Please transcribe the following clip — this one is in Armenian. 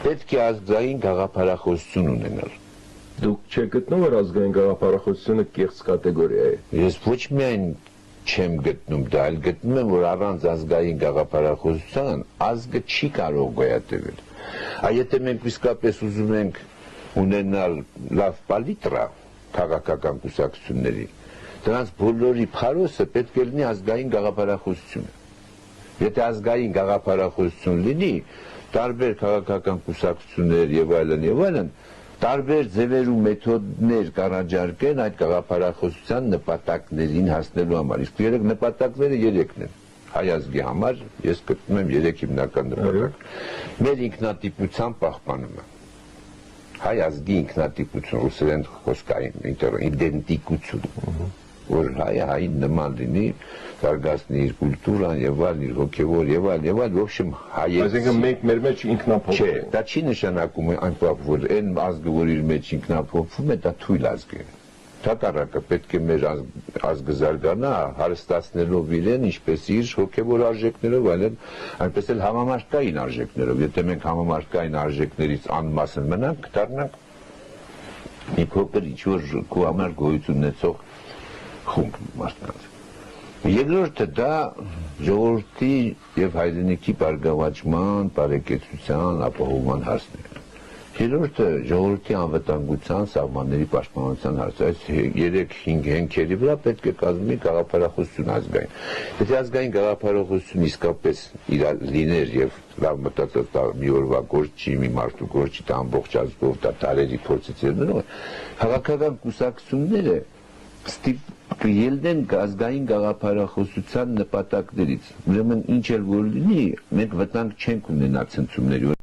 պետք է ազգային գաղափարախոսություն ունենալ։ Դուք չեք գտնում, որ ազգային գաղափարախոսությունը կեղծ կատեգորիա է։ Ես ոչ միայն չեմ գտնում դա, այլ գտնում եմ, որ առանց ազգային գաղափարախոսության ազգը չի կարող գոյատևել։ Եթե մենք իսկապես ուզում ենք ունենալ լավ պալիտրա քաղաքական կուսակցությունների, դրանց բոլորի փարոսը պետք է լինի ազգային գաղափարախոսությունը։ Եթե ազգային գաղափարախոսություն լինի, տարբեր քաղաքական կուսակցություններ եւ այլն, տարբեր ձևեր ու մեթոդներ կառաջարկեն այդ գաղափարախոսության նպատակներին հասնելու համար։ Իսկ երեք նպատակները երեքն են։ Հայ ազգի համար ես գտնում եմ 3 հիմնական նպատակ։ Մեր ինքնատիպության պահպանումը։ Հայ ազգի ինքնատիպություն, ռուսերեն խոսքային իդենտիկություն, որ հային նման լինի, զարգացնի իր կուլտուրան եւ այլն, իր հոգեվոր եւ այլն, в общем, հայեցի։ Այսինքն մենք մեր մեջ ինքնափոխվում ենք։ Չէ, դա չի նշանակում այնպես, որ այն ազգը, որ իր մեջ ինքնափոխվում է, դա թույլ ազգ է։ Հակառակը պետք է մեր ազգը զարգանա, հարստացնելով իրեն, ինչպես իր հոգեվոր արժեքներով, այլն այնպես էլ համամարտկային արժեքներով։ Եթե մենք համամարտկային արժեքներից անմասն մնանք, դառնանք մի փոքր ինչ-որ քո համար գոյություն ունեցող խումբ մարդկանց։ Երկրորդը դա ժողովրդի եւ հայրենիքի բարգավաճման, բարեկեցության, ապահովման հարցն է։ Երրորդը ժողովրդի անվտանգության, սահմանների պաշտպանության հարցը։ Այս 3-5 հենքերի վրա պետք է կազմի գաղափարախոսություն ազգային։ Եթե ազգային գաղափարախոսություն իսկապես լիներ եւ լավ մտածած մի օրվա գործ չի, մի մարդու գործ չի, դա ամբողջ ազգով, դա տարերի փորձից ելնելով, քաղաքական կուսակցությունները ելնեն ազգային գաղափարախոսության նպատակներից։ Ուրեմն ինչ էլ որ լինի, մենք վտանգ չենք ունենա ցնցումների։